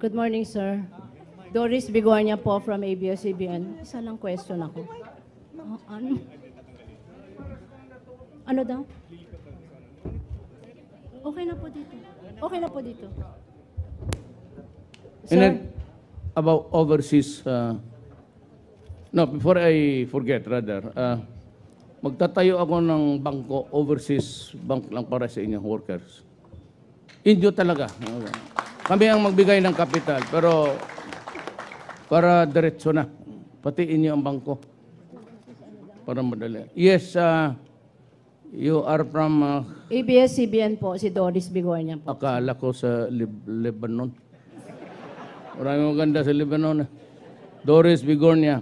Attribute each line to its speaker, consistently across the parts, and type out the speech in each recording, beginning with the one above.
Speaker 1: Good morning, sir. Doris Bigornia po from ABS-CBN. Isa lang question ako. Ano? Ano daw? Okay na po dito. Okay na po dito.
Speaker 2: And then,
Speaker 1: Sir,
Speaker 2: about overseas, no, before I forget, rather, magtatayo ako ng bangko, overseas bank lang para sa inyong workers. Indio talaga. Kami ang magbigay ng kapital, pero para diretso na. Pati inyo ang bangko. Para madali. Yes, you are from,
Speaker 1: ABS-CBN po, si Doris Bigornia po.
Speaker 2: akala ko sa Lebanon. Maraming maganda sa Lebanon. Doris Bigornia.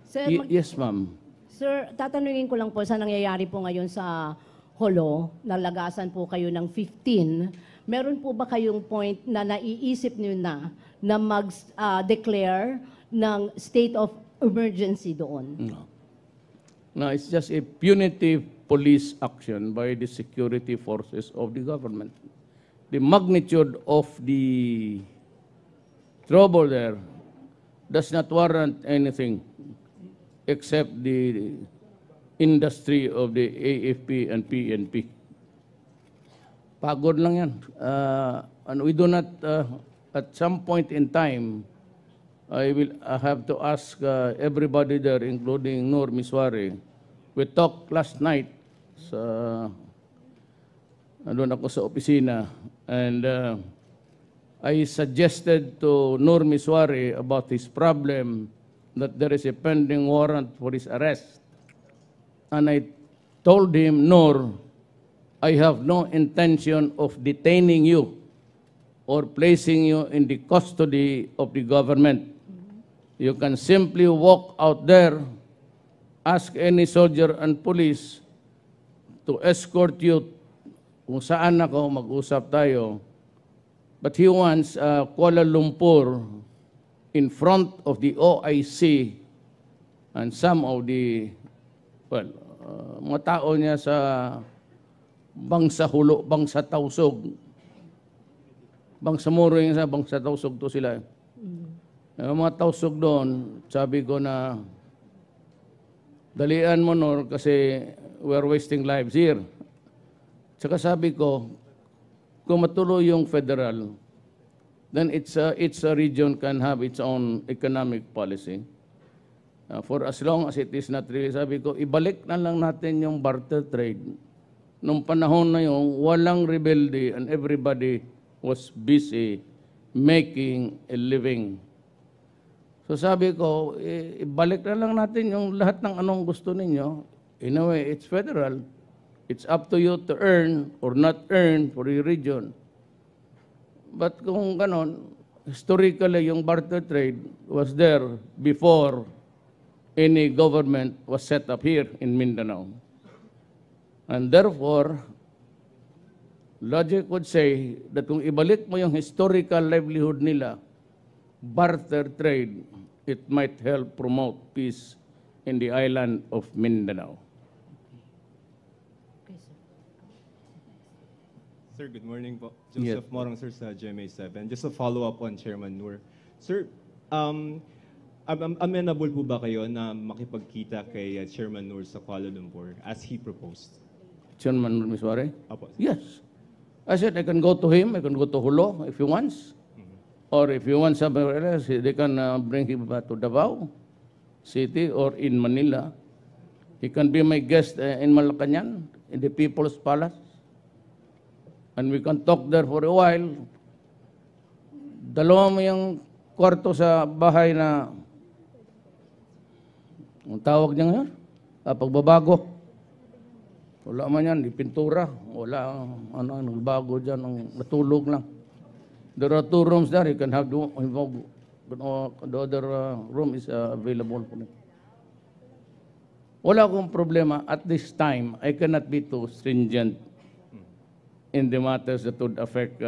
Speaker 1: Sir,
Speaker 2: Yes, ma'am.
Speaker 1: Sir, tatanungin ko lang po sa nangyayari po ngayon sa Holo, nalagasan po kayo ng 15. Meron po ba kayong point na naiisip niyo na mag-declare ng state of emergency doon?
Speaker 2: No. No, it's just a punitive police action by the security forces of the government. The magnitude of the trouble there does not warrant anything except the industry of the AFP and PNP. Pagod lang yan. And we do not, at some point in time, I have to ask everybody there, including Noor Miswari. We talked last night doon ako sa opisina, and I suggested to Noor Miswari about his problem that there is a pending warrant for his arrest. And I told him, Noor, I have no intention of detaining you or placing you in the custody of the government. You can simply walk out there, ask any soldier and police to escort you kung saan ako, mag-usap tayo. But he wants Kuala Lumpur in front of the OIC and some of the, well, mga tao niya sa Bangsa Hulo, Bangsa Tausog. Bangsa Moro yung sa Bangsa Tausog to sila. Mga Tausog doon, sabi ko na, dalian mo, Nor, kasi we're wasting lives here. Tsaka sabi ko, kung matuloy yung federal, then each region can have its own economic policy. For as long as it is not really, sabi ko, ibalik na lang natin yung barter trade. Nung panahon na yung walang rebelde and everybody was busy making a living. So sabi ko, ibalik na lang natin yung lahat ng anong gusto ninyo. In a way, it's federal. It's up to you to earn or not earn for your region. But kung ganon, historically, yung barter trade was there before any government was set up here in Mindanao. And therefore, logic would say that kung ibalik mo yung historical livelihood nila, barter trade, it might help promote peace in the island of Mindanao.
Speaker 1: Okay, sir.
Speaker 3: Sir, good morning po.
Speaker 2: Yes.
Speaker 3: Joseph Morong, sir, sa GMA7. Just a follow-up on Chairman Noor. Sir, amenable po ba kayo na makipagkita kay Chairman Noor sa Kuala Lumpur as he proposed?
Speaker 2: Chairman Miswari?
Speaker 3: Apo.
Speaker 2: Yes. I said I can go to him, I can go to Hulo if he wants. Or if you want somewhere else, they can bring him to Davao City or in Manila. He can be my guest in Malacanang, in the People's Palace. And we can talk there for a while. Dalawa mo yung kwarto sa bahay na, ang tawag niya ngayon, pagbabago. Wala man yan, di pintura. Wala, nagbago dyan, natulog lang. There are 2 rooms there. You can have the other room is available for them. Wala akong problema. At this time, I cannot be too stringent in the matters that would affect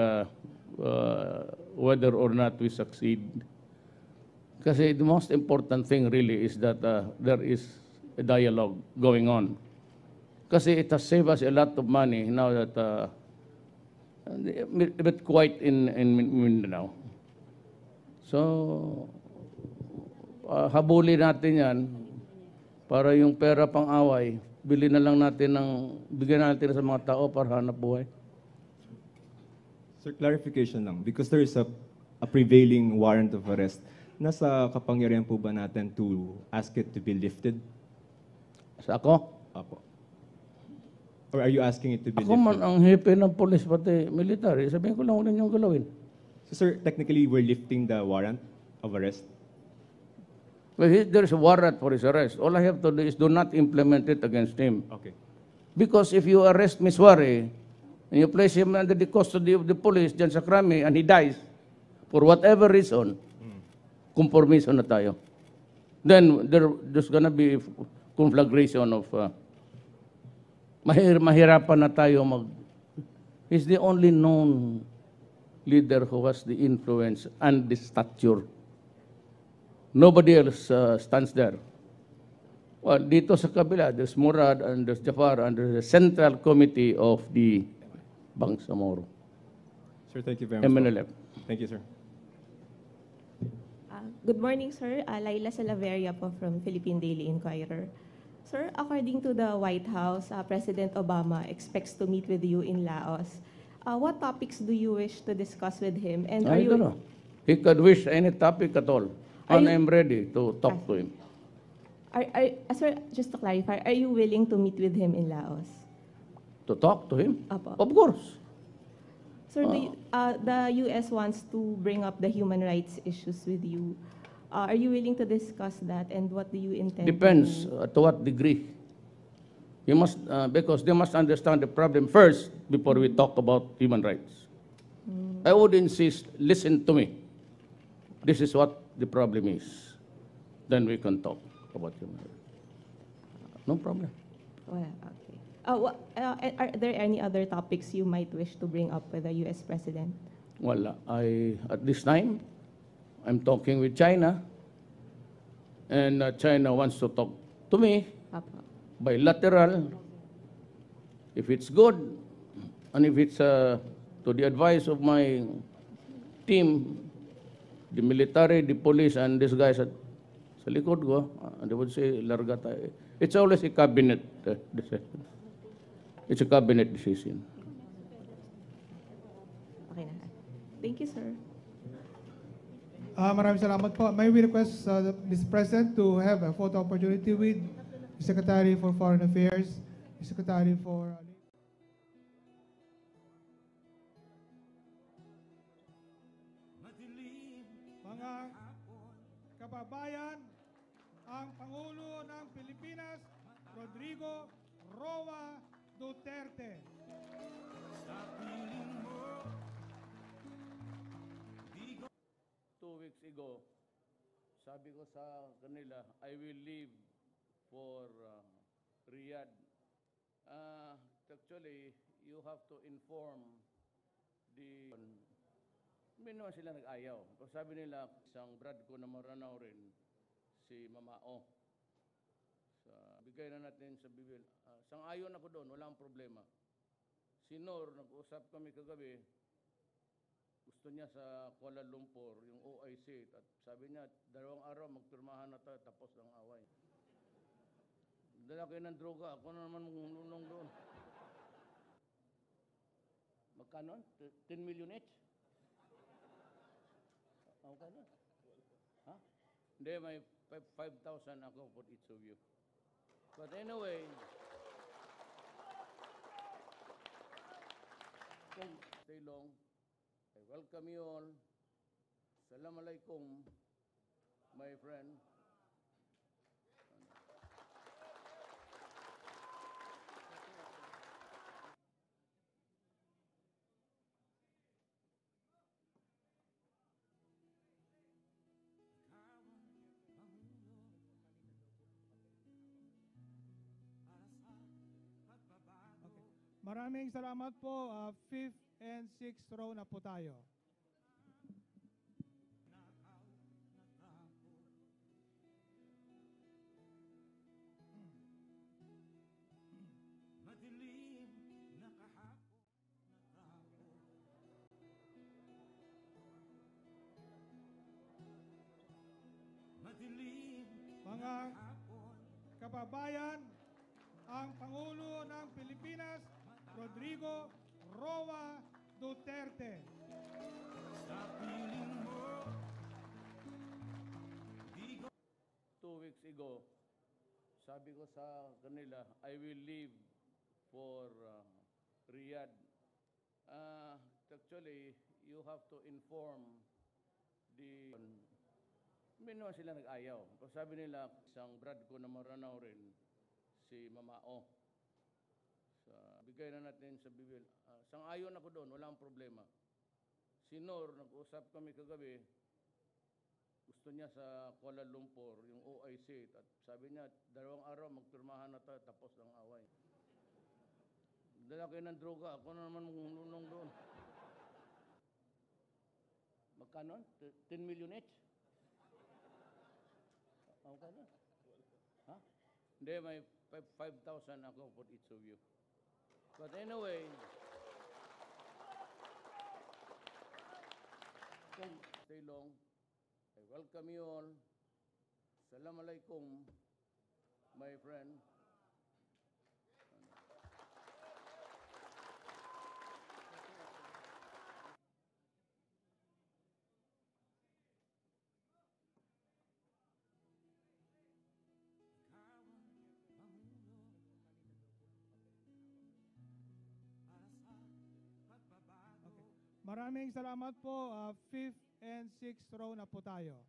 Speaker 2: whether or not we succeed. Kasi the most important thing really is that there is a dialogue going on. Kasi it has saved us a lot of money now that a bit quiet in Mindanao. So, habulin natin yan para yung pera pang away, bigyan na natin sa mga tao para hanap buhay.
Speaker 3: Sir, clarification lang. Because there is a prevailing warrant of arrest, nasa kapangyarihan po ba natin to ask it to be lifted?
Speaker 2: Sa ako?
Speaker 3: Apo. Or are you asking it to be
Speaker 2: Ako man
Speaker 3: lifted?
Speaker 2: ang hepe ng polis pati military. Sabihin ko lang ulit yung galawin.
Speaker 3: So, sir, technically, we're lifting the warrant of arrest?
Speaker 2: Well, there's a warrant for his arrest. All I have to do is do not implement it against him.
Speaker 3: Okay.
Speaker 2: Because if you arrest Miswari and you place him under the custody of the police dyan sa krami and he dies, for whatever reason, conformism na tayo. Then there's gonna be conflagration of mahirapan na tayo He's the only known leader who has the influence and the stature. Nobody else stands there. Well, dito sa kabila, there's Murad and there's Jafar and there's the Central Committee of the Bangsamoro.
Speaker 3: Sir, thank you very much.
Speaker 2: MNLF.
Speaker 3: Thank you, sir.
Speaker 4: Good morning, sir. Laila Salaveria po from Philippine Daily Inquirer. Sir, according to the White House, President Obama expects to meet with you in Laos. What topics do you wish to discuss with him? And are
Speaker 2: I don't know. He could wish any topic at all. And I'm ready to talk to him.
Speaker 4: Sir, just to clarify, are you willing to meet with him in Laos?
Speaker 2: To talk to him?
Speaker 4: Apo.
Speaker 2: Of course.
Speaker 4: Sir, the U.S. wants to bring up the human rights issues with you. Are you willing to discuss that, and what do you intend
Speaker 2: Depends to what degree. You must, because they must understand the problem first before we talk about human rights. I would insist, listen to me. This is what the problem is. Then we can talk about human rights. No problem.
Speaker 4: Well, okay. Are there any other topics you might wish to bring up with the U.S. President?
Speaker 2: Well, at this time, I'm talking with China, and China wants to talk to me,
Speaker 4: Apo.
Speaker 2: bilateral. If it's good, and if it's to the advice of my team, the military, the police, and these guys sa likod ko, they would say, larga tayo. It's always a cabinet decision. It's a cabinet decision.
Speaker 4: Okay na. Thank you, sir.
Speaker 5: Maraming salamat po. May we request Mr. President to have a photo opportunity with the Secretary for Foreign Affairs, the Secretary for... Mga kababayan, ang Pangulo ng Pilipinas, Rodrigo Roa Duterte.
Speaker 2: 2 weeks ago, sabi ko sa kanila, I will leave for Riyadh. Actually, you have to inform the... Hindi naman sila nag-ayaw. Pero sabi nila, isang brad ko na maranaw rin, si Mamao. Bigay na natin sa Bibil. Sang-ayon ako doon, walang problema. Si Nor, nag-usap kami kagabi, gusto niya sa Kuala Lumpur, yung OIC, at sabi niya, 2 araw magpirmahan na tayo, tapos ang away. Dala kayo ng droga, ako na naman mulong doon. Magkano? 10 million each? Magkano? Ha? Hindi, may 5,000 ako for each of you. But anyway, stay long. I welcome you all. Assalamualaikum, my friend.
Speaker 5: Maraming salamat po. 5th and 6th row na po tayo. Mga kababayan, ang Pangulo ng Pilipinas, Rodrigo Roa Duterte.
Speaker 2: 2 weeks ago, sabi ko sa kanila, I will leave for Riyadh. Actually, you have to inform the... Hindi naman sila nag-ayaw. Pero sabi nila, isang brad ko na maranaw rin, si Mamao. Bigay na natin sa Bibil. Sang-ayon ako doon, walang problema. Si Nor, nag-usap kami kagabi, gusto niya sa Kuala Lumpur, yung OIC, at sabi niya, 2 araw magpirmahan na tayo, tapos ang away. Dala kayo ng droga, ako na naman lunong doon. Magkano? 10 million each? Magkano? Ha? Hindi, may 5,000 ako for each of you. But anyway, stay long. I welcome you all. Assalamualaikum, my friend.
Speaker 5: Okay. Maraming salamat po. 5th and 6th row na po tayo.